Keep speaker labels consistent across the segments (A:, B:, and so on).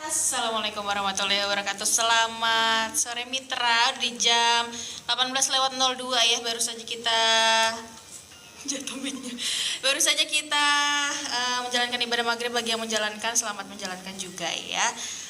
A: Assalamualaikum warahmatullahi wabarakatuh. Selamat sore mitra. Di jam 18:02 ya, baru saja kita jatuh mic-nya. Baru saja kita menjalankan ibadah maghrib. Bagi yang menjalankan, selamat menjalankan juga ya.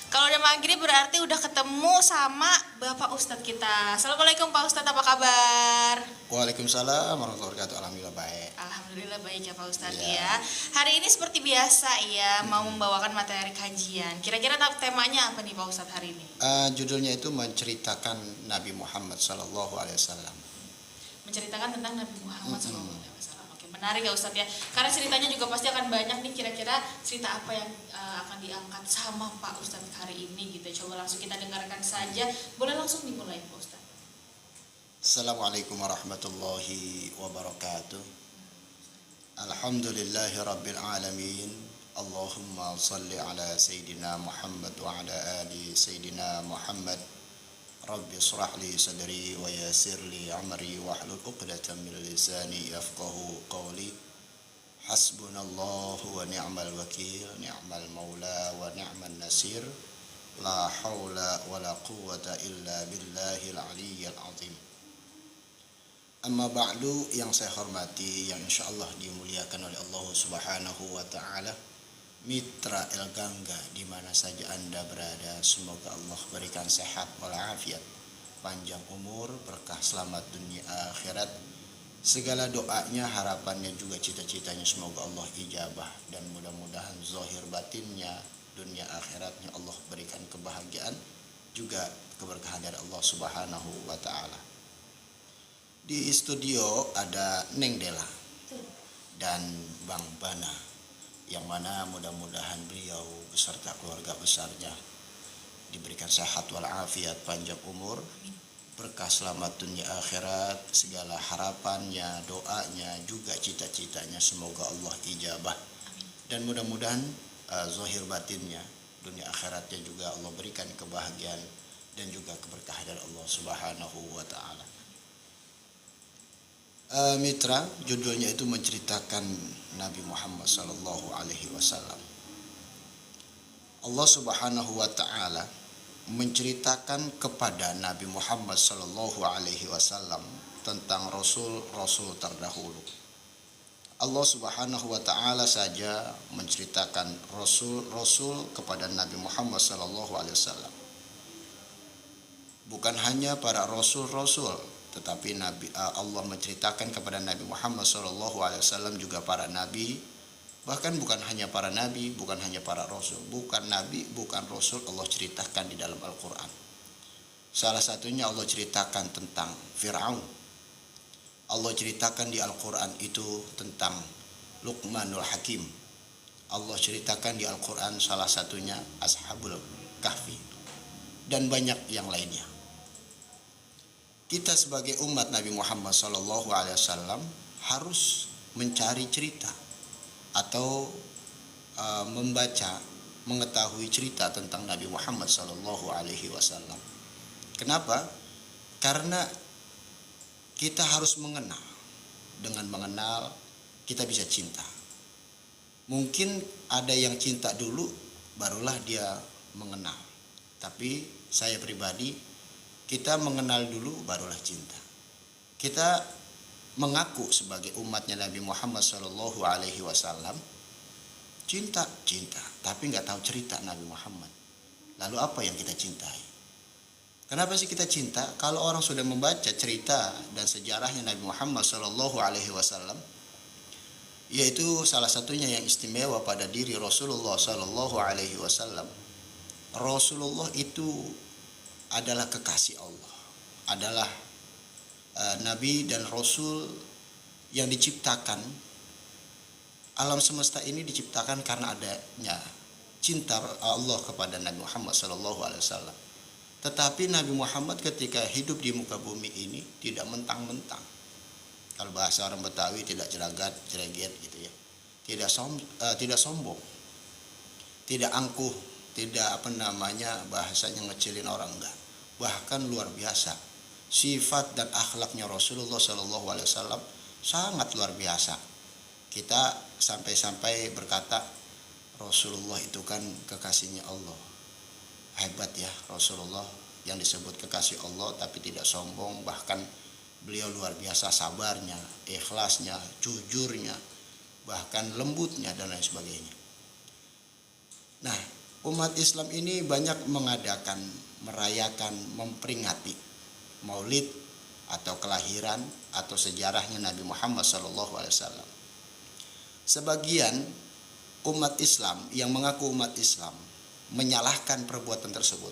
A: Kalau udah maghrib berarti udah ketemu sama Bapak Ustadz kita. Assalamualaikum Pak Ustadz, apa kabar?
B: Waalaikumsalam warahmatullahi wabarakatuh. Alhamdulillah baik.
A: Alhamdulillah baik ya Pak Ustadz
B: Ya.
A: ya. Hari ini seperti biasa ya, mau membawakan materi kajian. Kira-kira temanya apa nih Pak Ustadz hari ini?
B: Judulnya itu menceritakan Nabi Muhammad Sallallahu Alaihi Wasallam.
A: Menceritakan tentang Nabi Muhammad SAW. Oke, menarik ya Ustadz ya. Karena ceritanya juga pasti akan banyak nih. Kira-kira cerita apa yang akan diangkat sama Pak Ustadz hari ini gitu. Coba langsung kita dengarkan saja. Boleh langsung dimulai Pak Ustadz.
B: Assalamualaikum warahmatullahi wabarakatuh. Alhamdulillahi rabbil alamin. Allahumma salli ala Sayyidina Muhammad wa ala ali Sayyidina Muhammad. Rabbi israh li sadri wa yassir li amri wahlul 'uqdatam min lisani yafqahu qawli. Hasbunallahu wa ni'mal wakil, ni'mal maula wa ni'man nasir. La haula wa la quwwata illa billahil aliyyil azim. Amma ba'du, yang saya hormati, yang insyaallah dimuliakan oleh Allah Subhanahu wa taala, mitra El Gangga di mana saja Anda berada, semoga Allah berikan sehat walafiat, panjang umur, berkah selamat dunia akhirat. Segala doanya, harapannya juga cita-citanya semoga Allah ijabah, dan mudah-mudahan zahir batinnya dunia akhiratnya Allah berikan kebahagiaan juga keberkahan dari Allah Subhanahu wa taala. Di studio ada Neng Dela dan Bang Bana, yang mana mudah-mudahan beliau beserta keluarga besarnya diberikan sehat walafiat, panjang umur, berkah selamat dunia akhirat. Segala harapannya, doanya, juga cita-citanya semoga Allah ijabah, dan mudah-mudahan zahir batinnya dunia akhiratnya juga Allah berikan kebahagiaan dan juga keberkahan dari Allah Subhanahu wa taala. Mitra, judulnya itu menceritakan Nabi Muhammad sallallahu alaihi wasallam. Allah Subhanahu wa taala menceritakan kepada Nabi Muhammad sallallahu alaihi wasallam tentang rasul-rasul terdahulu. Allah Subhanahu wa taala saja menceritakan rasul-rasul kepada Nabi Muhammad sallallahu alaihi wasallam. Bukan hanya para rasul-rasul, tetapi Allah menceritakan kepada Nabi Muhammad SAW juga para nabi. Bahkan bukan hanya para nabi, bukan hanya para rasul, bukan nabi, bukan rasul, Allah ceritakan di dalam Al-Quran. Salah satunya Allah ceritakan tentang Fir'aun. Allah ceritakan di Al-Quran itu tentang Luqmanul Hakim. Allah ceritakan di Al-Quran salah satunya Ashabul Kahfi, dan banyak yang lainnya. Kita sebagai umat Nabi Muhammad SAW harus mencari cerita atau membaca, mengetahui cerita tentang Nabi Muhammad SAW. Kenapa? Karena kita harus mengenal. Dengan mengenal kita bisa cinta. Mungkin ada yang cinta dulu barulah dia mengenal. Tapi saya pribadi, kita mengenal dulu barulah cinta. Kita mengaku sebagai umatnya Nabi Muhammad SAW, cinta, tapi nggak tahu cerita Nabi Muhammad. Lalu apa yang kita cintai? Kenapa sih kita cinta? Kalau orang sudah membaca cerita dan sejarahnya Nabi Muhammad SAW, yaitu salah satunya yang istimewa pada diri Rasulullah SAW. Rasulullah itu adalah kekasih Allah, adalah nabi dan rasul yang diciptakan. Alam semesta ini diciptakan karena adanya cinta Allah kepada Nabi Muhammad SAW. Tetapi Nabi Muhammad ketika hidup di muka bumi ini tidak mentang-mentang. Kalau bahasa orang Betawi, tidak cereget gitu ya. Tidak sombong, tidak angkuh, tidak bahasanya ngecilin orang, enggak. Bahkan luar biasa. Sifat dan akhlaknya Rasulullah SAW sangat luar biasa. Kita sampai-sampai berkata Rasulullah itu kan kekasihnya Allah. hebat ya Rasulullah yang disebut kekasih Allah tapi tidak sombong, bahkan beliau luar biasa sabarnya, ikhlasnya, jujurnya, bahkan lembutnya dan lain sebagainya. Nah, umat Islam ini banyak mengadakan, merayakan, memperingati Maulid atau kelahiran atau sejarahnya Nabi Muhammad SAW. Sebagian umat Islam yang mengaku umat Islam menyalahkan perbuatan tersebut.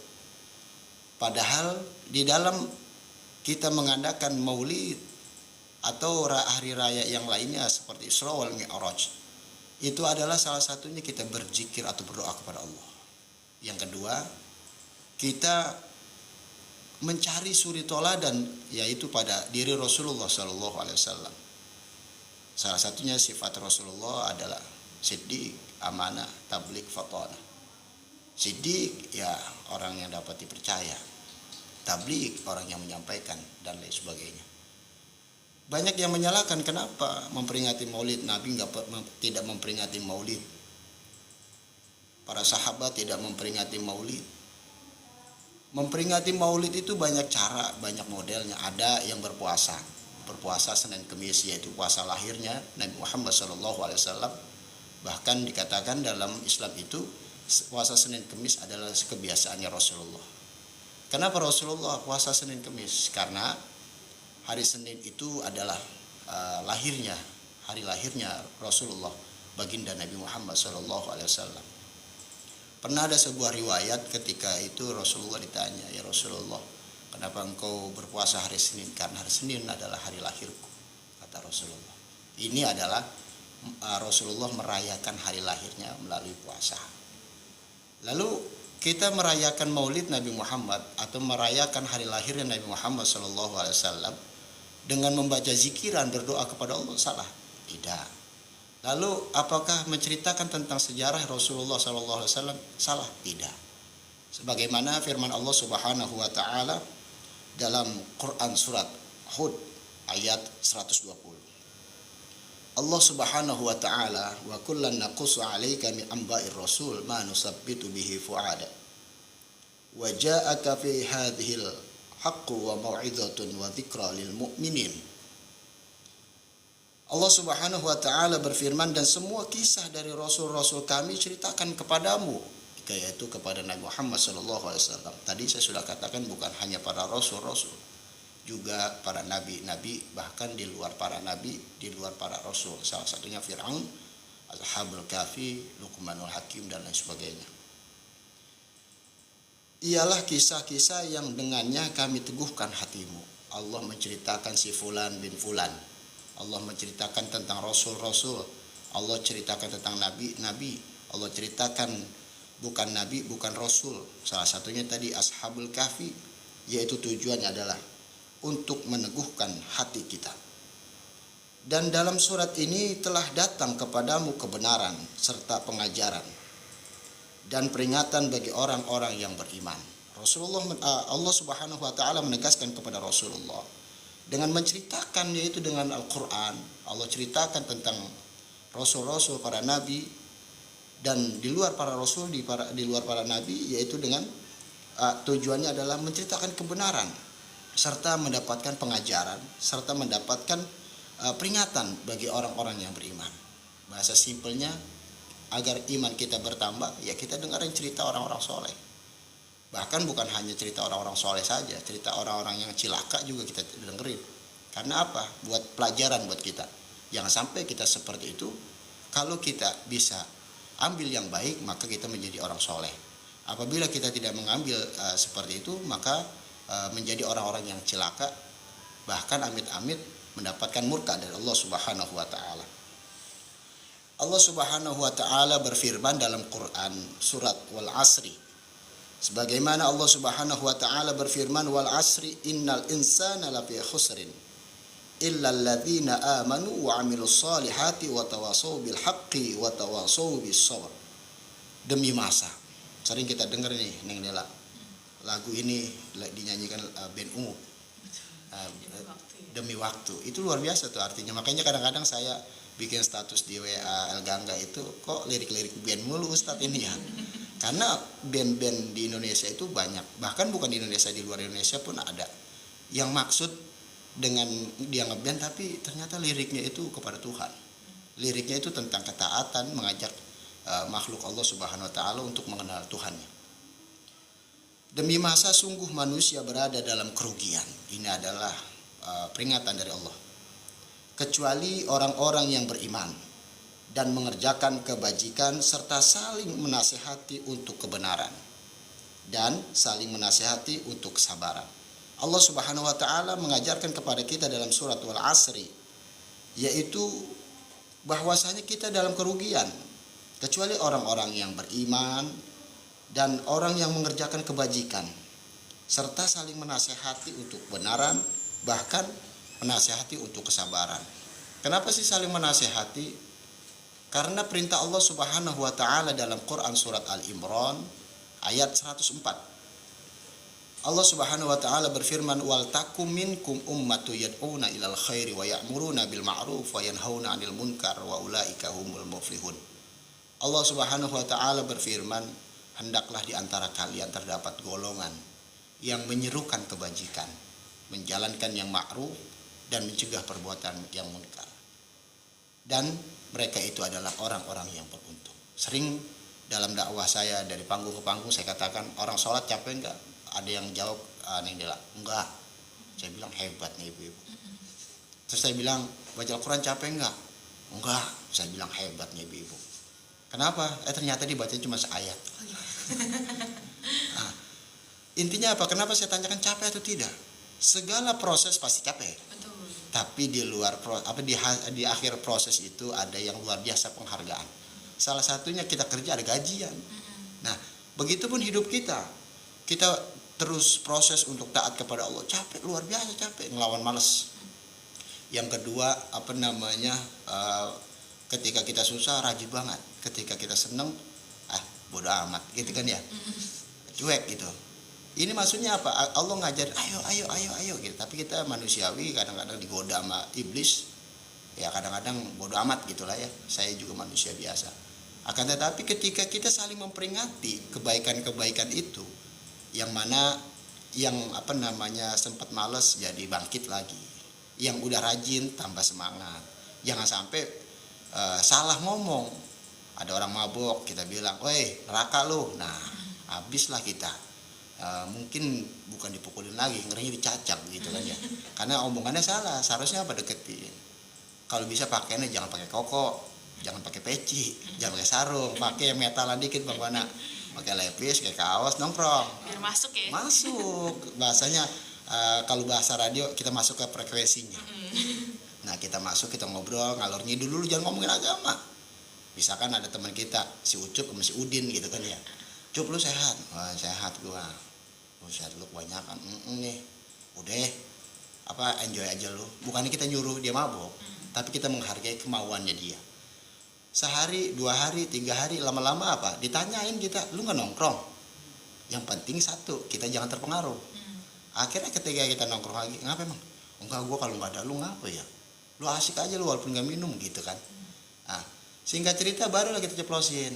B: Padahal di dalam kita mengadakan Maulid atau hari raya yang lainnya seperti Isra wal Mi'raj, itu adalah salah satunya kita berzikir atau berdoa kepada Allah. Yang kedua, kita mencari suri toladan yaitu pada diri Rasulullah SAW. Salah satunya sifat Rasulullah adalah siddiq, amanah, tabligh, fatanah. Siddiq ya orang yang dapat dipercaya, tabligh orang yang menyampaikan dan lain sebagainya. Banyak yang menyalahkan kenapa memperingati Maulid, Nabi tidak memperingati Maulid, para sahabat tidak memperingati Maulid. Memperingati Maulid itu banyak cara, banyak modelnya. Ada yang berpuasa Senin Kemis, yaitu puasa lahirnya Nabi Muhammad SAW. Bahkan dikatakan dalam Islam itu puasa Senin Kemis adalah kebiasaannya Rasulullah. Kenapa Rasulullah puasa Senin Kemis? Karena hari Senin itu adalah hari lahirnya Rasulullah, baginda Nabi Muhammad SAW. Pernah ada sebuah riwayat ketika itu Rasulullah ditanya, ya Rasulullah, kenapa engkau berpuasa hari Senin? Karena hari Senin adalah hari lahirku, kata Rasulullah. Ini adalah Rasulullah merayakan hari lahirnya melalui puasa. Lalu kita merayakan Maulid Nabi Muhammad atau merayakan hari lahirnya Nabi Muhammad SAW dengan membaca zikiran, berdoa kepada Allah, salah? Tidak. Lalu apakah menceritakan tentang sejarah Rasulullah SAW salah? Tidak. Sebagaimana firman Allah Subhanahu wa taala dalam Quran surat Hud ayat 120. Allah Subhanahu wa taala, wa kullan naqussu 'alaika min anba'ir rasul ma nusabbitu bihi fu'ada. Wa ja'aka fi hadhil haqqu wa mau'izatun wa dzikra lil mu'minin. Allah Subhanahu wa taala berfirman, dan semua kisah dari rasul-rasul kami ceritakan kepadamu, yaitu kepada Nabi Muhammad SAW. Tadi saya sudah katakan bukan hanya para rasul-rasul, juga para nabi-nabi, bahkan di luar para nabi, di luar para rasul. Salah satunya Fir'aun, Ashabul Kahfi, Luqmanul Hakim dan lain sebagainya. Ialah kisah-kisah yang dengannya kami teguhkan hatimu. Allah menceritakan si fulan bin fulan. Allah menceritakan tentang rasul-rasul. Allah ceritakan tentang nabi-nabi. Allah ceritakan bukan nabi, bukan rasul. Salah satunya tadi Ashabul Kahfi, yaitu tujuannya adalah untuk meneguhkan hati kita. Dan dalam surat ini telah datang kepadamu kebenaran serta pengajaran dan peringatan bagi orang-orang yang beriman. Allah Subhanahu wa taala menegaskan kepada Rasulullah dengan menceritakan, yaitu dengan Al-Quran. Allah ceritakan tentang rasul-rasul, para nabi, dan di luar para rasul, di luar para nabi, yaitu dengan tujuannya adalah menceritakan kebenaran serta mendapatkan pengajaran serta mendapatkan peringatan bagi orang-orang yang beriman. Bahasa simpelnya, agar iman kita bertambah, ya kita dengarin cerita orang-orang soleh. Bahkan bukan hanya cerita orang-orang soleh saja, cerita orang-orang yang cilaka juga kita dengerin. Karena apa? Buat pelajaran buat kita. Jangan sampai kita seperti itu. Kalau kita bisa ambil yang baik, maka kita menjadi orang soleh. Apabila kita tidak mengambil seperti itu, maka menjadi orang-orang yang cilaka, bahkan amit-amit mendapatkan murka dari Allah Subhanahu wa taala. Allah Subhanahu wa taala berfirman dalam Quran surat Wal Asri. Sebagaimana Allah Subhanahu wa taala berfirman, wal asri innal insana lafi khusrin illa alladzina amanu wa amilus solihati wa tawasaw bil haqqi wa tawasaw bis sabr. Demi masa. Sering kita dengar nih Neng Dela. Lagu ini dinyanyikan band Ungu. Demi waktu. Itu luar biasa tuh artinya. Makanya kadang-kadang saya bikin status di WA El Gangga itu, kok lirik-lirik band mulu Ustadz ini ya. Karena band-band di Indonesia itu banyak, bahkan bukan di Indonesia, di luar Indonesia pun ada yang maksud dengan dia ngeband tapi ternyata liriknya itu kepada Tuhan. Liriknya itu tentang ketaatan, mengajak makhluk Allah Subhanahu wa taala untuk mengenal Tuhannya. Demi masa sungguh manusia berada dalam kerugian. Ini adalah peringatan dari Allah. Kecuali orang-orang yang beriman dan mengerjakan kebajikan serta saling menasihati untuk kebenaran dan saling menasihati untuk kesabaran. Allah Subhanahu wa taala mengajarkan kepada kita dalam surat Wal Asri, yaitu bahwasanya kita dalam kerugian kecuali orang-orang yang beriman dan orang yang mengerjakan kebajikan serta saling menasihati untuk kebenaran, bahkan menasihati untuk kesabaran. Kenapa sih saling menasihati? Karena perintah Allah Subhanahu wa taala dalam Quran surat Al-Imran ayat 104. Allah Subhanahu wa taala berfirman, "Wal takum minkum ummatu yad'una ilal khairi wa ya'muruna bil ma'ruf wa yanhauna 'anil munkar wa ulaika humul muflihun." Allah Subhanahu wa taala berfirman, hendaklah di antara kalian terdapat golongan yang menyerukan kebajikan, menjalankan yang ma'ruf dan mencegah perbuatan yang munkar. Dan mereka itu adalah orang-orang yang beruntung. Sering dalam dakwah saya dari panggung ke panggung saya katakan, orang sholat capek enggak? Ada yang jawab, enggak. Saya bilang hebat nih ibu-ibu. Terus saya bilang, baca Al-Quran capek enggak? Enggak. Saya bilang hebat nih ibu-ibu. Kenapa? Ternyata dibaca cuma seayat. Nah, intinya apa? Kenapa saya tanyakan capek atau tidak? Segala proses pasti capek.
A: Betul.
B: Tapi di luar di akhir proses itu ada yang luar biasa penghargaan. Salah satunya kita kerja ada gajian. Nah, begitupun hidup kita. Kita terus proses untuk taat kepada Allah. Capek, luar biasa capek, ngelawan males. Yang kedua, ketika kita susah rajin banget. Ketika kita seneng, bodo amat, gitu kan ya. Cuek gitu. Ini maksudnya apa? Allah ngajar ayo gitu. Tapi kita manusiawi kadang-kadang digoda sama iblis. Ya kadang-kadang bodo amat gitulah ya. Saya juga manusia biasa. Akan tetapi ketika kita saling memperingati kebaikan-kebaikan itu, yang mana sempat malas jadi bangkit lagi. Yang udah rajin tambah semangat. Jangan sampai salah ngomong. Ada orang mabok, kita bilang, "Woi, neraka lu." Nah, habislah kita. Mungkin bukan dipukulin lagi, ngerinya dicacak gitu kan ya. Karena omongannya salah, seharusnya apa, deketin. Kalau bisa pakainya jangan pakai koko, jangan pakai peci, jangan pakai sarung, pakai yang metalan dikit Bang Wana. Pakai lepis, kayak kaos, nongkrong.
A: Biar masuk ya.
B: Masuk. Bahasanya kalau bahasa radio kita masuk ke frekuensinya. Nah, kita masuk, kita ngobrol, ngalor ngidul dulu, jangan ngomongin agama. Misalkan ada teman kita, si Ucup sama si Udin gitu kan ya. "Cup, lu sehat?" "Wah, sehat gua." "Lu sehat, lu kebanyakan." Nih. Udah, enjoy aja lu. Bukannya kita nyuruh dia mabok, tapi kita menghargai kemauannya dia. Sehari, 2 hari, 3 hari, lama-lama apa? Ditanyain kita, "Lu nggak nongkrong?" Yang penting satu, kita jangan terpengaruh. Akhirnya ketika kita nongkrong lagi, "Ngapa emang?" "Enggak, gua kalau nggak ada lu ngapa ya? Lu asik aja lu walaupun nggak minum," gitu kan. Nah, singkat cerita barulah kita ceplosin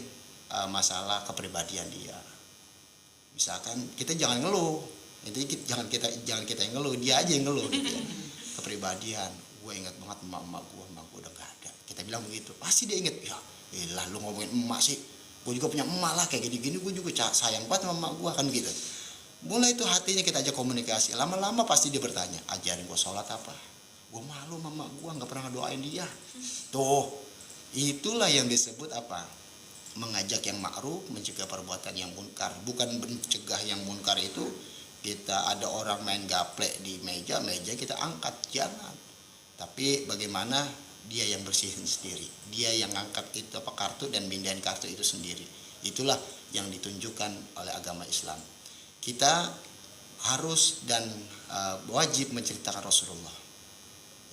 B: masalah kepribadian dia. Misalkan kita jangan ngeluh, intinya jangan kita yang ngeluh, dia aja yang ngeluh gitu ya. Kepribadian, gue ingat banget emak gue udah gak ada. Kita bilang begitu, pasti dia inget. Ya, lah lu ngomongin emak sih, gue juga punya emak lah kayak gini-gini, gue juga sayang banget sama emak gue kan gitu. Mulai itu hatinya kita ajak komunikasi, lama-lama pasti dia bertanya, "Ajarin gue sholat apa?" Gue malu sama emak gue, nggak pernah doain dia. Tuh, itulah yang disebut apa? Mengajak yang ma'ruf, mencegah perbuatan yang munkar. Bukan mencegah yang munkar itu kita ada orang main gaplek di meja kita angkat, jangan. Tapi bagaimana dia yang bersihin sendiri, dia yang angkat itu kartu dan mindahin kartu itu sendiri. Itulah yang ditunjukkan oleh agama Islam. Kita harus dan wajib menceritakan Rasulullah.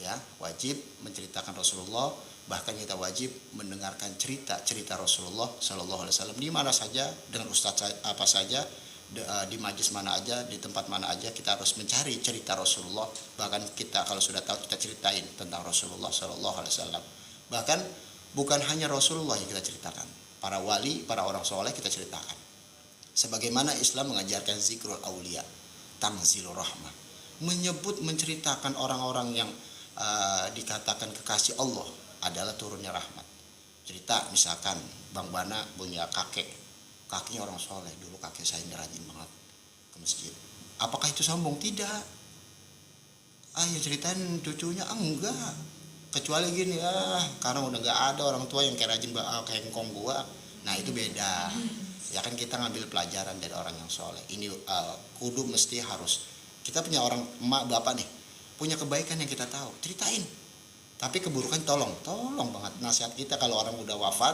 B: Ya, wajib menceritakan Rasulullah. Bahkan kita wajib mendengarkan cerita Rasulullah Sallallahu Alaihi Wasallam di mana saja, dengan ustadz apa saja, di majlis mana aja, di tempat mana aja, kita harus mencari cerita Rasulullah. Bahkan kita kalau sudah tahu, kita ceritain tentang Rasulullah Sallallahu Alaihi Wasallam. Bahkan bukan hanya Rasulullah yang kita ceritakan, para wali, para orang soleh kita ceritakan. Sebagaimana Islam mengajarkan zikrul aulia, tanzilur rahmah, menyebut menceritakan orang-orang yang dikatakan kekasih Allah adalah turunnya rahmat. Cerita misalkan Bang Bana punya kakeknya orang soleh, dulu kakek saya ini rajin banget ke masjid. Apakah itu sombong? Tidak. Ya ceritain cucunya, enggak. Kecuali gini, karena udah nggak ada orang tua yang kayak rajin kayak ngkong gua. Nah itu beda. Ya kan kita ngambil pelajaran dari orang yang soleh. Ini kudu mesti harus. Kita punya orang emak bapak nih, punya kebaikan yang kita tahu, ceritain. Tapi keburukan tolong banget. Nasihat kita kalau orang udah wafat,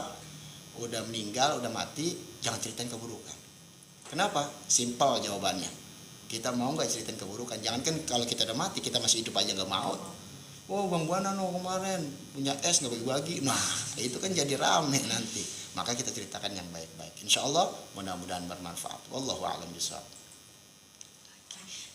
B: udah meninggal, udah mati, jangan ceritain keburukan. Kenapa? Simpel jawabannya. Kita mau nggak ceritain keburukan? Jangan kan kalau kita udah mati, kita masih hidup aja nggak mau. Oh Bang Buana kemarin punya es nggak bagi-bagi. Nah itu kan jadi rame nanti. Maka kita ceritakan yang baik-baik. Insya Allah mudah-mudahan bermanfaat. Wallahu a'lam bishawab.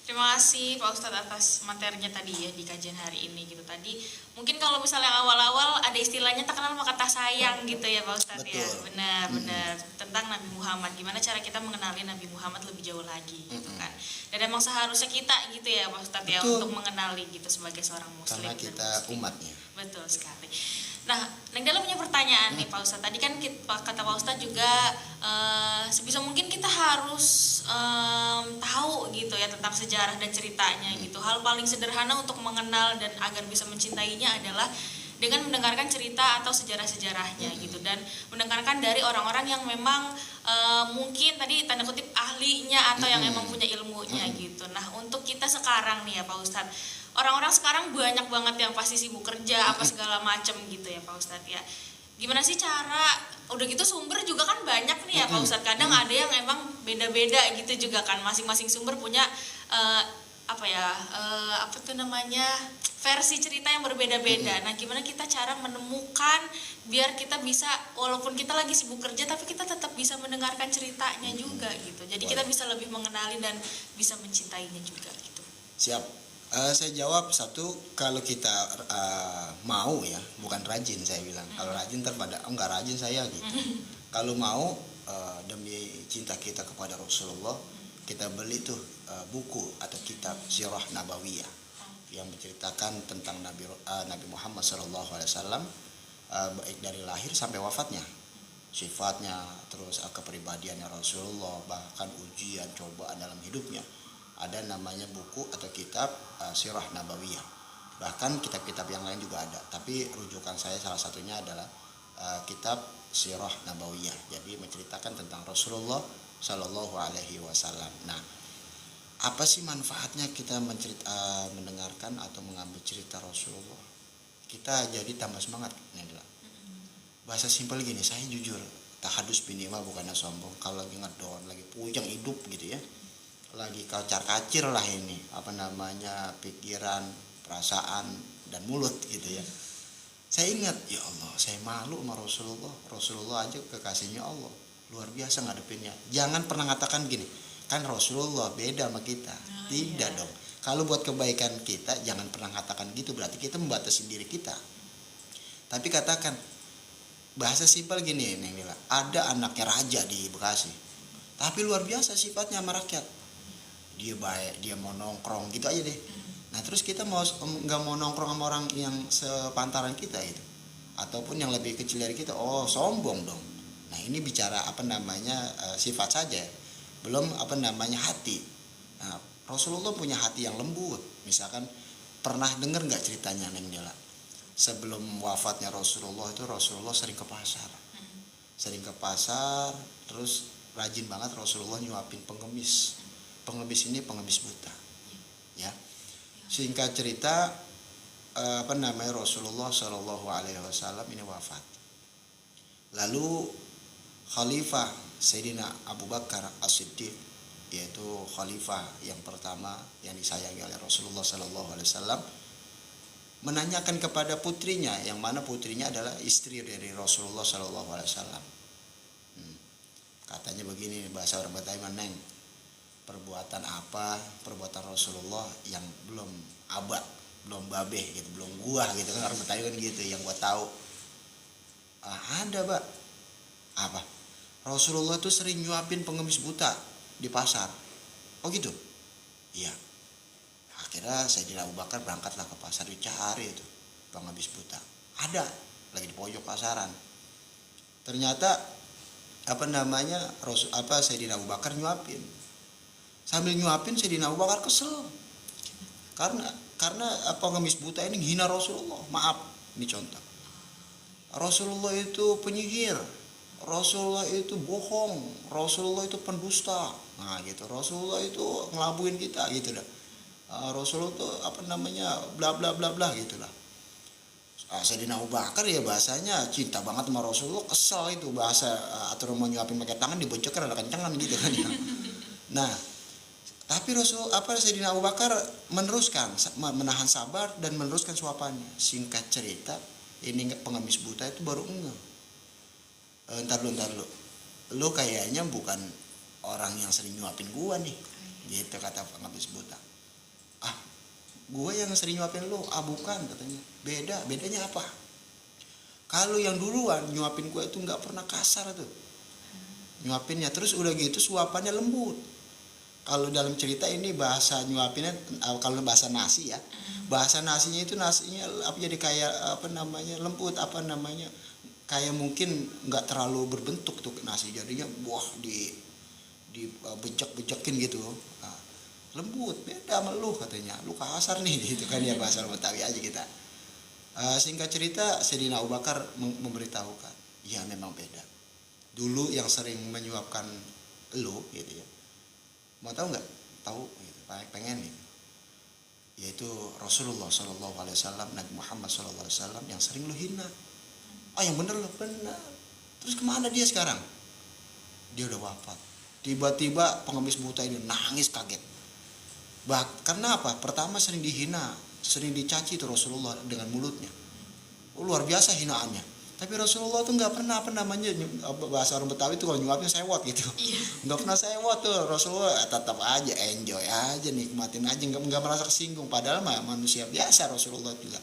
A: Terima kasih Pak Ustadz atas materinya tadi ya di kajian hari ini gitu. Tadi mungkin kalau misalnya awal-awal ada istilahnya tak kenal maka tak sayang gitu ya Pak Ustadz.
B: Betul.
A: Ya. Benar tentang Nabi Muhammad. Gimana cara kita mengenali Nabi Muhammad lebih jauh lagi gitu kan. Dan emang seharusnya kita gitu ya Pak Ustadz ya untuk mengenali gitu sebagai seorang muslim.
B: Karena kita umatnya.
A: Betul sekali. Nah, Neng Dala punya pertanyaan nih Pak Ustadz. Tadi kan kata Pak Ustadz juga sebisa mungkin kita harus tahu gitu ya tentang sejarah dan ceritanya gitu. Hal paling sederhana untuk mengenal dan agar bisa mencintainya adalah dengan mendengarkan cerita atau sejarah-sejarahnya gitu, dan mendengarkan dari orang-orang yang memang mungkin tadi tanda kutip ahlinya atau yang emang punya ilmunya gitu. Nah, untuk kita sekarang nih ya Pak Ustadz, orang-orang sekarang banyak banget yang pasti sibuk kerja apa segala macem gitu ya Pak Ustadz ya. Gimana sih cara, udah gitu sumber juga kan banyak nih ya Pak Ustadz. Kadang ada yang emang beda-beda gitu juga kan. Masing-masing sumber punya apa tuh namanya, versi cerita yang berbeda-beda. Nah gimana kita cara menemukan biar kita bisa, walaupun kita lagi sibuk kerja tapi kita tetap bisa mendengarkan ceritanya juga gitu. Jadi kita bisa lebih mengenali dan bisa mencintainya juga gitu.
B: Siap. Saya jawab satu, kalau kita mau ya, bukan rajin saya bilang. Kalau rajin terpada enggak rajin saya gitu. Kalau mau demi cinta kita kepada Rasulullah, kita beli tuh buku atau kitab Sirah Nabawiyah yang menceritakan tentang Nabi Muhammad SAW, baik dari lahir sampai wafatnya, sifatnya, terus kepribadiannya Rasulullah, bahkan ujian cobaan dalam hidupnya. Ada namanya buku atau kitab Sirah Nabawiyah. Bahkan kitab-kitab yang lain juga ada, tapi rujukan saya salah satunya adalah kitab Sirah Nabawiyah. Jadi menceritakan tentang Rasulullah Shallallahu Alaihi Wasallam. Nah, apa sih manfaatnya kita mendengarkan atau mengambil cerita Rasulullah? Kita jadi tambah semangat. Bahasa simpel gini, saya jujur, tahadus binimal bukannya sombong. Kalau lagi ngedon, lagi puyeng hidup gitu ya, lagi kacar-kacir lah ini, pikiran, perasaan dan mulut gitu ya. Saya ingat, ya Allah, saya malu sama Rasulullah. Rasulullah aja kekasihnya Allah, luar biasa ngadepinnya. Jangan pernah katakan gini, kan Rasulullah beda sama kita. Tidak dong. Kalau buat kebaikan kita, jangan pernah katakan gitu, berarti kita membatasi diri kita. Tapi katakan, bahasa simpel gini, Neng Lila, ada anaknya raja di Bekasi, tapi luar biasa sifatnya sama rakyat. Dia baik, dia mau nongkrong gitu aja deh. Nah terus kita nggak mau nongkrong sama orang yang sepantaran kita itu, ataupun yang lebih kecil dari kita, sombong dong. Nah ini bicara sifat saja, belum hati. Nah, Rasulullah punya hati yang lembut. Misalkan pernah dengar nggak ceritanya Neng Dela? Sebelum wafatnya Rasulullah itu, Rasulullah sering ke pasar, terus rajin banget Rasulullah nyuapin pengemis. Pengemis ini pengemis buta, ya. Singkat cerita, Rasulullah Shallallahu Alaihi Wasallam ini wafat. Lalu Khalifah Sayyidina Abu Bakar As-Siddiq, yaitu khalifah yang pertama yang disayangi oleh Rasulullah Shallallahu Alaihi Wasallam, menanyakan kepada putrinya, yang mana putrinya adalah istri dari Rasulullah Shallallahu Alaihi Wasallam. Katanya begini, bahasa orang Betawi, Neng, perbuatan Rasulullah yang belum abad, belum babeh gitu, belum gua gitu kan, orang Betawi kan gitu, yang gua tahu. Ada, Pak. Apa? Rasulullah tuh sering nyuapin pengemis buta di pasar. Oh gitu? Iya. Akhirnya Sayyidina Abu Bakar berangkatlah ke pasar dicari itu pengemis buta. Ada lagi di pojok pasaran. Ternyata Sayyidina Abu Bakar nyuapin. Sambil nyuapin Sayyidina Abu Bakar kesel. Karena pengemis buta ini menghina Rasulullah. Maaf, ini contoh. Rasulullah itu penyihir. Rasulullah itu bohong, Rasulullah itu pendusta. Nah gitu, Rasulullah itu ngelabuin kita gitu dah. Rasulullah itu bla bla bla bla gitu lah. Sayyidina Abu Bakar ya bahasanya cinta banget sama Rasulullah, kesel itu bahasa atau mau nyuapin pakai tangan dibocokkan ada kencengan gitu kan. Nah, tapi Sayyidina Abu Bakar meneruskan menahan sabar dan meneruskan suapannya. Singkat cerita, ini pengemis buta itu baru enggak. Ntar dulu, lu kayaknya bukan orang yang sering nyuapin gua nih, gitu kata pengemis buta. Gua yang sering nyuapin lu, bukan katanya. Bedanya apa? Kalau yang duluan nyuapin gua itu nggak pernah kasar tuh, nyuapinnya terus udah gitu suapannya lembut. Kalau dalam cerita ini bahasa nyuapinnya, kalau bahasa nasi ya, bahasa nasinya itu nasinya jadi kayak lembut kayak mungkin nggak terlalu berbentuk tuh nasi, jadinya di bejek-bejekin gitu. Nah, lembut, beda sama lu katanya, lu kasar nih gitu kan ya, bahasa Betawi aja kita. Singkat cerita Sayyidina Abu Bakar memberitahukan, ya memang beda. Dulu yang sering menyuapkan lu gitu ya, mau tahu nggak? Tahu gitu, pengen gitu. Yaitu Rasulullah SAW, Nabi Muhammad SAW yang sering lu hina. Yang bener loh, bener. Terus kemana dia sekarang? Dia udah wafat. Tiba-tiba pengemis buta ini nangis kaget. Karena apa? Pertama sering dihina, sering dicaci tuh Rasulullah dengan mulutnya. Luar biasa hinaannya. Tapi Rasulullah tuh nggak pernah bahasa orang Betawi itu kalau nyuapin sewot gitu. Nggak pernah sewot tuh Rasulullah, tetap aja enjoy aja, nikmatin aja, nggak merasa kesinggung. Padahal manusia biasa Rasulullah juga.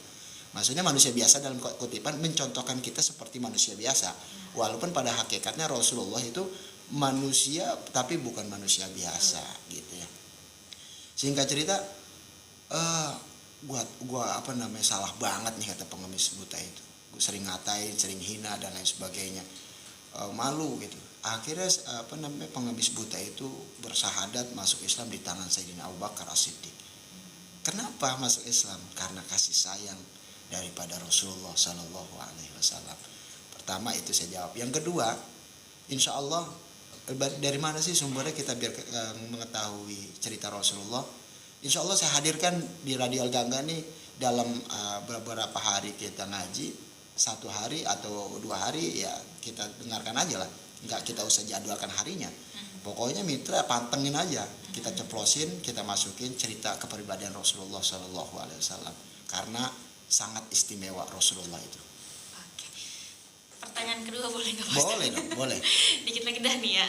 B: Maksudnya manusia biasa dalam kutipan mencontohkan kita seperti manusia biasa. Walaupun pada hakikatnya Rasulullah itu manusia tapi bukan manusia biasa gitu ya. Singkat cerita, gua salah banget nih kata pengemis buta itu. Gue sering ngatain, sering hina dan lain sebagainya. Malu gitu. Akhirnya pengemis buta itu bersahadat masuk Islam di tangan Sayyidina Abu Bakar As-Siddiq. Kenapa masuk Islam? Karena kasih sayang daripada Rasulullah Sallallahu Alaihi Wasallam. Pertama itu saya jawab. Yang kedua, insya Allah dari mana sih sumbernya kita biar mengetahui cerita Rasulullah? Insya Allah saya hadirkan di Radio Al Gangga nih dalam beberapa hari kita ngaji, 1 hari atau 2 hari ya kita dengarkan aja lah. Nggak kita usah jadwalkan harinya. Pokoknya mitra pantengin aja, kita ceplosin, kita masukin cerita kepribadian Rasulullah Sallallahu Alaihi Wasallam. Karena sangat istimewa Rasulullah itu.
A: Oke. Pertanyaan kedua boleh nggak Pak?
B: Boleh dong, boleh.
A: Dikit lagi dah nih ya.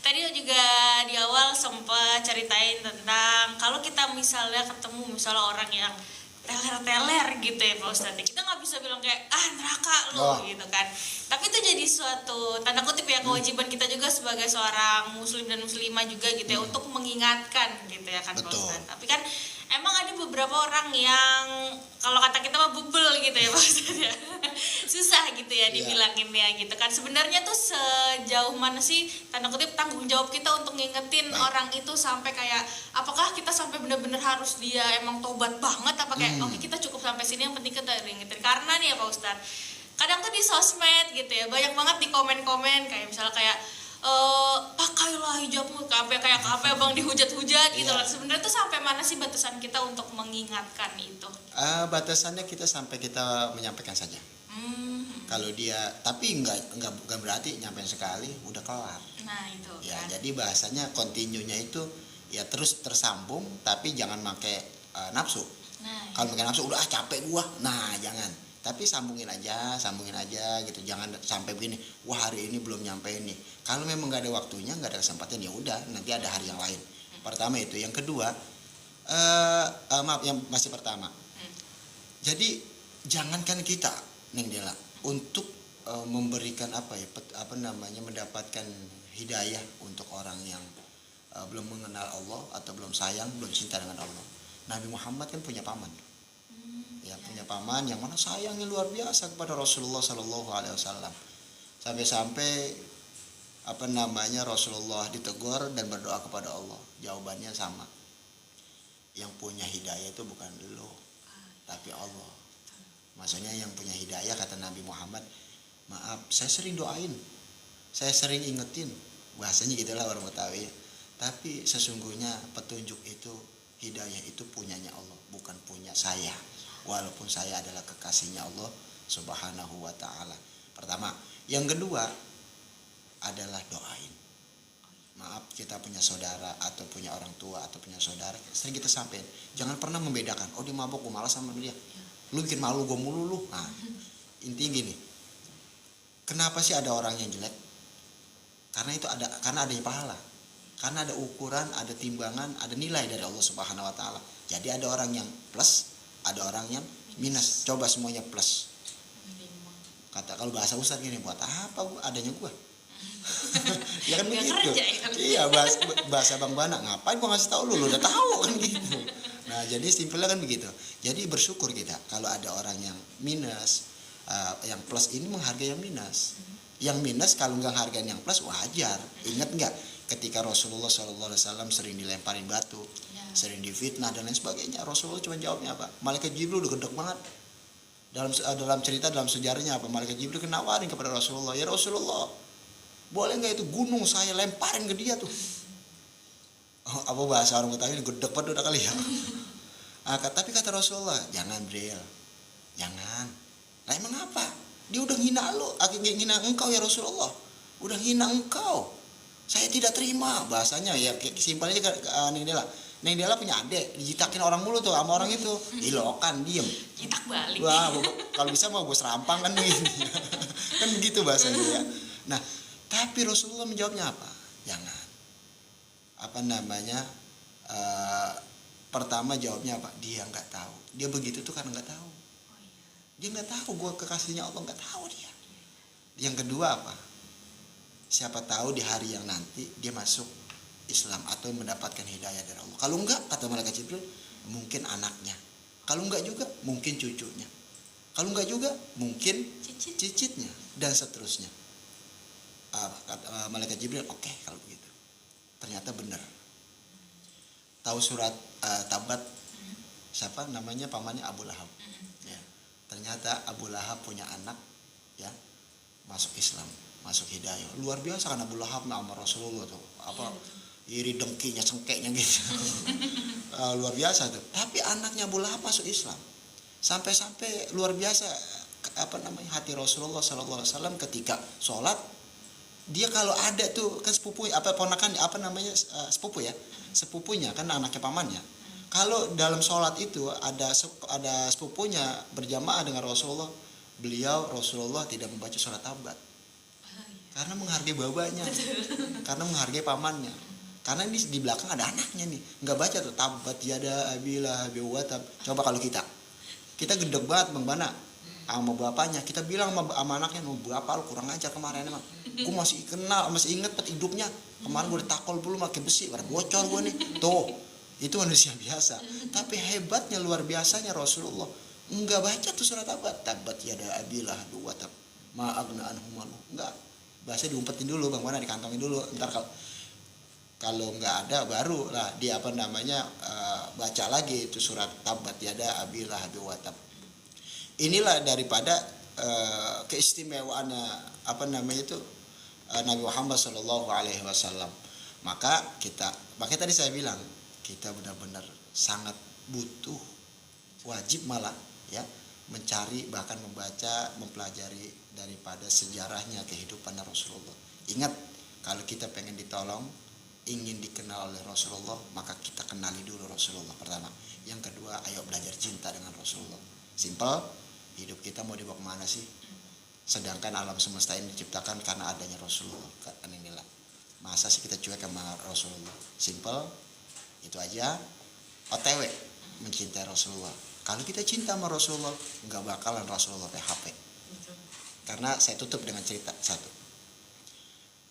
A: Tadi juga di awal sempat ceritain tentang kalau kita misalnya ketemu orang yang teler-teler gitu ya Pak Ustadz, kita nggak bisa bilang kayak neraka lo gitu kan. Tapi itu jadi suatu tanda kutip ya kewajiban kita juga sebagai seorang muslim dan muslimah juga gitu ya untuk mengingatkan gitu ya kan Pak Ustadz. Tapi kan emang ada beberapa orang yang kalau kata kita mah bubble gitu ya Pak Ustadz ya. Susah gitu ya dibilanginnya gitu kan. Sebenarnya tuh sejauh mana sih tanda kutip tanggung jawab kita untuk ngingetin orang itu sampai kayak apakah kita sampai benar-benar harus dia emang tobat banget apa kayak oke kita cukup sampai sini yang penting kita ngingetin. Karena nih ya Pak Ustadz, kadang tuh di sosmed gitu ya banyak banget di komen-komen kayak misalnya kayak pakailah hijabmu kayak bang dihujat-hujat gitu loh. Sebenarnya tuh sampai mana sih batasan kita untuk mengingatkan itu?
B: Batasannya kita sampai kita menyampaikan saja. Kalau dia tapi nggak berarti nyampein sekali udah kelar.
A: Nah itu
B: ya
A: kan.
B: Jadi bahasanya kontinunya itu ya terus tersambung tapi jangan pakai nafsu. Kalau pakai nafsu udah capek gua, nah jangan. Tapi sambungin aja gitu, jangan sampai begini, wah hari ini belum nyampe ini. Kalau memang nggak ada waktunya, nggak ada kesempatan ya udah nanti ada hari yang lain. Pertama itu. Yang kedua, maaf yang masih pertama. Jadi jangankan kita Neng Dela untuk memberikan mendapatkan hidayah untuk orang yang belum mengenal Allah atau belum sayang, belum cinta dengan Allah. Nabi Muhammad kan punya paman. Punya paman yang mana sayangnya luar biasa kepada Rasulullah Sallallahu Alaihi Wasallam. Sampai-sampai Rasulullah ditegur dan berdoa kepada Allah. Jawabannya sama. Yang punya hidayah itu bukan lo, tapi Allah. Maksudnya yang punya hidayah, kata Nabi Muhammad, maaf, saya sering doain, saya sering ingetin, bahasanya gitulah orang Betawi. Tapi sesungguhnya petunjuk itu, hidayah itu punyanya Allah, bukan punya saya. Walaupun saya adalah kekasihnya Allah Subhanahu wa ta'ala. Pertama. Yang kedua adalah doain. Maaf, kita punya saudara atau punya orang tua atau punya saudara, sering kita sampein, jangan pernah membedakan, oh dia mabok, gue malas sama dia. Lu bikin malu gue mulu lu. Nah, intinya gini. Kenapa sih ada orang yang jelek? Karena adanya pahala. Karena ada ukuran, ada timbangan, ada nilai dari Allah Subhanahu wa taala. Jadi ada orang yang plus, ada orang yang minus. Coba semuanya plus. Kata kalau bahasa Ustaz gini, buat apa adanya gua? Ya kan begitu. Iya, bahasa Bang Bana, ngapain gua ngasih tahu lu udah tahu kan gitu. Nah, jadi simpelnya kan begitu. Jadi bersyukur kita kalau ada orang yang minus, yang plus ini menghargai yang minus. Yang minus kalau nggak hargain yang plus wajar. Ingat nggak ketika Rasulullah SAW sering dilemparin batu, sering difitnah dan lain sebagainya, Rasulullah cuma jawabnya apa? Malaikat Jibril udah gedek banget. Dalam cerita, dalam sejarahnya apa? Malaikat Jibril kenawarin kepada Rasulullah, ya Rasulullah, boleh nggak itu gunung saya lemparin ke dia tuh? Apa bahasa orang Betawi, gedek banget udah kali ya. Tapi kata Rasulullah, jangan Bril, jangan. Nah emang apa? Dia udah ngina lo, ngina engkau ya Rasulullah, udah ngina engkau. Saya tidak terima. Bahasanya ya simpelnya ke Neng Dela punya adik, dijitakin orang mulu tuh sama orang itu. Ilokan, diem.
A: Jitak balik.
B: Wah, kalau bisa mau gue serampang kan nih. Kan begitu bahasanya ya. Nah, tapi Rasulullah menjawabnya apa? Jangan. Pertama jawabnya apa? Dia nggak tahu. Dia begitu tuh karena nggak tahu. Dia nggak tahu gue kekasihnya Allah, nggak tahu dia. Yang kedua apa? Siapa tahu di hari yang nanti dia masuk Islam atau mendapatkan hidayah dari Allah. Kalau enggak, kata malaikat Jibril, mungkin anaknya. Kalau enggak juga, mungkin cucunya. Kalau enggak juga, mungkin cicitnya dan seterusnya. Kata malaikat Jibril, oke, kalau begitu. Ternyata benar. Tahu surat Tabat? Siapa namanya? Pamannya Abu Lahab. Ya. Ternyata Abu Lahab punya anak, ya, masuk Islam, masuk hidayah. Luar biasa kan Abu Lahab sama Rasulullah tuh. Iri dengkinya, cengkeknya gitu. Luar biasa tuh. Tapi anaknya Abu Lahab masuk Islam. Sampai-sampai luar biasa hati Rasulullah SAW ketika sholat. Dia kalau ada tuh kan sepupu ponakan sepupu ya. Sepupunya kan anaknya pamannya. Kalau dalam sholat itu ada sepupunya berjamaah dengan Rasulullah, Rasulullah tidak membaca surat Tabat. Karena menghargai babanya. Karena menghargai pamannya. Karena ini di belakang ada anaknya nih, nggak baca tuh Tabat yada abi lahab wa tab. Coba kalau kita gedeg banget Bang Bana sama bapaknya, kita bilang sama anaknya, "No, bapak lu kurang ajar kemarin emang. Gue masih inget hidupnya. Kemarin gue ditakol dulu pakai besi, pada bocor gue nih." Tuh, itu manusia biasa. Tapi hebatnya luar biasanya Rasulullah nggak baca tuh surat Tabat yada abi lahab wa tab. Ma aghna anhu malu. Enggak. Bahasa diumpetin dulu Bang Bana, dikantongin dulu. Ntar kalau nggak ada baru lah dia baca lagi itu surat Tabat yada abi lahab wa tab. Inilah daripada keistimewaannya Nabi Muhammad Shallallahu Alaihi Wasallam. Makanya tadi saya bilang kita benar-benar sangat butuh, wajib malah ya mencari, bahkan membaca, mempelajari daripada sejarahnya kehidupan Rasulullah. Ingat, kalau kita pengen ditolong, ingin dikenal oleh Rasulullah, maka kita kenali dulu Rasulullah pertama. Yang kedua, ayo belajar cinta dengan Rasulullah. Simple. Hidup kita mau dibawa kemana sih? Sedangkan alam semesta ini diciptakan karena adanya Rasulullah. Inilah. Masa sih kita cuek sama Rasulullah? Simple. Itu aja. OTW mencintai Rasulullah. Kalau kita cinta sama Rasulullah, nggak bakalan Rasulullah PHP. Karena saya tutup dengan cerita satu.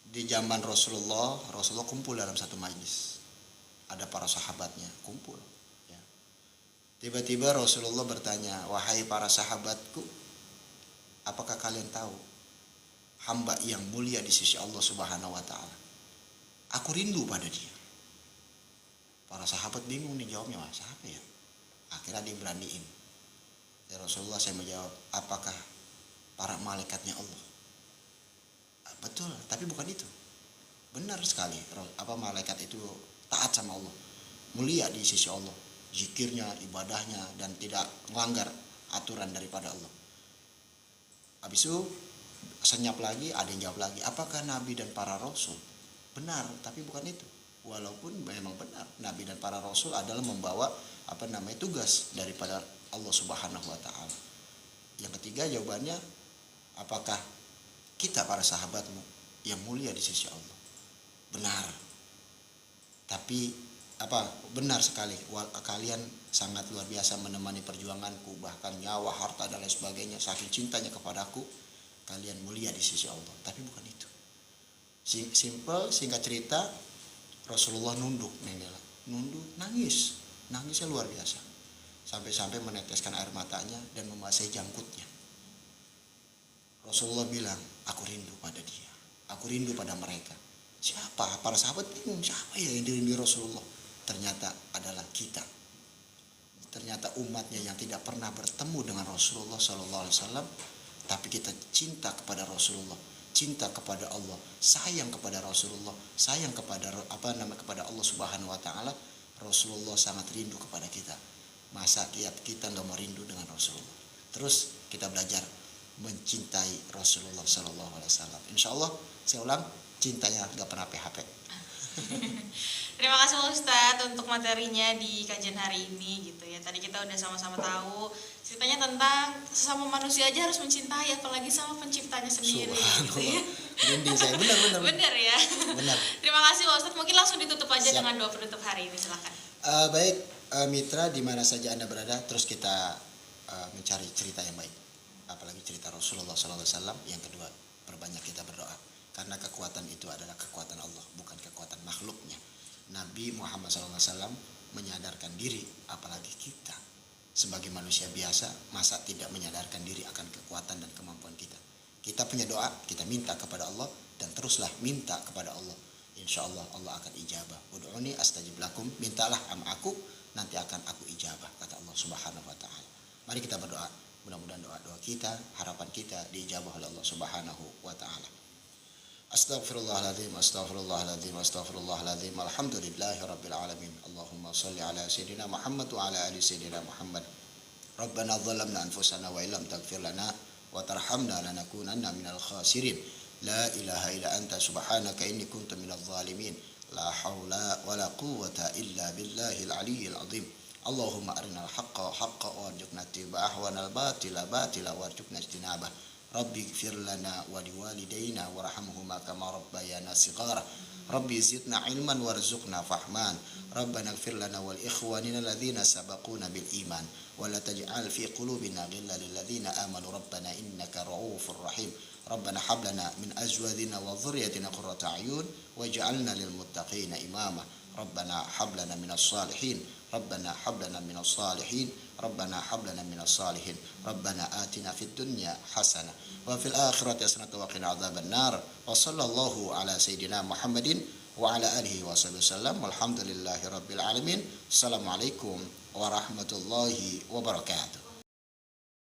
B: Di zaman Rasulullah kumpul dalam satu majlis. Ada para sahabatnya kumpul. Ya. Tiba-tiba Rasulullah bertanya, wahai para sahabatku, apakah kalian tahu hamba yang mulia di sisi Allah Subhanahu wa Ta'ala? Aku rindu pada dia. Para sahabat bingung nih jawabnya, siapa ya? Akhirnya dia beraniin. Ya Rasulullah, saya menjawab, apakah para malaikatnya Allah? Betul, tapi bukan itu. Benar sekali, malaikat itu taat sama Allah, mulia di sisi Allah, zikirnya, ibadahnya, dan tidak melanggar aturan daripada Allah. Habis itu senyap lagi, ada yang jawab lagi, apakah Nabi dan para Rasul? Benar, tapi bukan itu. Walaupun memang benar, Nabi dan para Rasul adalah membawa tugas daripada Allah Subhanahu wa Ta'ala. Yang ketiga jawabannya, apakah kita para sahabatmu yang mulia di sisi Allah? Benar. Tapi benar sekali, kalian sangat luar biasa menemani perjuanganku, bahkan nyawa, harta dan lain sebagainya, saking cintanya kepadaku, kalian mulia di sisi Allah. Tapi bukan itu. Simple, singkat cerita, Rasulullah nunduk, nangisnya luar biasa, sampai meneteskan air matanya dan membasahi janggutnya. Rasulullah bilang, aku rindu pada dia, aku rindu pada mereka. Siapa? Para sahabat bingung, siapa ya yang dirindu Rasulullah? Ternyata adalah kita. Ternyata umatnya yang tidak pernah bertemu dengan Rasulullah SAW, tapi kita cinta kepada Rasulullah, cinta kepada Allah, sayang kepada Rasulullah, sayang kepada kepada Allah Subhanahu wa Ta'ala. Rasulullah sangat rindu kepada kita. Masa kita nggak mau rindu dengan Rasulullah? Terus kita belajar mencintai Rasulullah Sallallahu Alaihi Wasallam. Insya Allah, saya ulang, cintanya nggak pernah PHP.
A: Terima kasih Ustadz untuk materinya di kajian hari ini gitu ya. Tadi kita udah sama-sama tahu ceritanya tentang sesama manusia aja harus mencintai, apalagi sama penciptanya sendiri gitu ya.
B: Merinding saya, benar.
A: Benar ya.
B: Benar.
A: Terima kasih Ustadz. Mungkin langsung ditutup aja. Siap. Dengan doa penutup hari ini, silakan.
B: Baik, mitra di mana saja Anda berada, terus kita mencari cerita yang baik. Apalagi cerita Rasulullah SAW. Yang kedua, perbanyak kita berdoa. Karena kekuatan itu adalah kekuatan Allah, bukan kekuatan makhluknya. Nabi Muhammad SAW menyadarkan diri, apalagi kita sebagai manusia biasa, masa tidak menyadarkan diri akan kekuatan dan kemampuan kita. Kita punya doa, kita minta kepada Allah, dan teruslah minta kepada Allah. Insya Allah, Allah akan ijabah. Ud'uni astajib lakum, mintalah sama aku, nanti akan aku ijabah, kata Allah Subhanahu wa Ta'ala. Mari kita berdoa, mudah-mudahan doa-doa kita, harapan kita diijabah oleh Allah Subhanahu wa Ta'ala. Astaghfirullahaladzim, astaghfirullahaladzim, astaghfirullahaladzim. Alhamdulillahi rabbil alamin. Allahumma salli ala sayyidina Muhammad wa ala ali sayyidina Muhammad. Rabbana zalamna anfusana wa illam taghfir lana wa tarhamna lanakunanna minal khasirin. La ilaha illa anta subhanaka inni kuntu minadh zalimin. La haula wa la quwwata illa billahil aliyyil azim. Allahumma arinal haqqa haqqa warzuqna ittiba'ah wa nal batila batila warzuqna ijtinabah. Rabbi ighfir lana wa liwalidayna warhamhuma kama rabbayana shighara. Rabbi zidna ilman warzuqna fahman. Rabbana ighfir lana wal ikhwanina alladhina sabaquna bil iman wa la taj'al fi qulubina ghillan lil ladzina amanu rabbana innaka ra'ufur rahim. Rabbana hab lana min azwajina wa dhurriyyatina qurrata a'yun waj'alna lil muttaqina imama. Rabbana hab lana minas salihin. Rabbana hab lana minas salihin. Rabbana hab lana minas salihin. Rabbana atina fid dunya hasanah wa fil akhirati hasanah wa qina adzaban nar. Wa sallallahu ala sayyidina Muhammadin wa ala alihi wa sallam. Walhamdulillahi rabbil alamin. Assalamualaikum warahmatullahi wabarakatuh.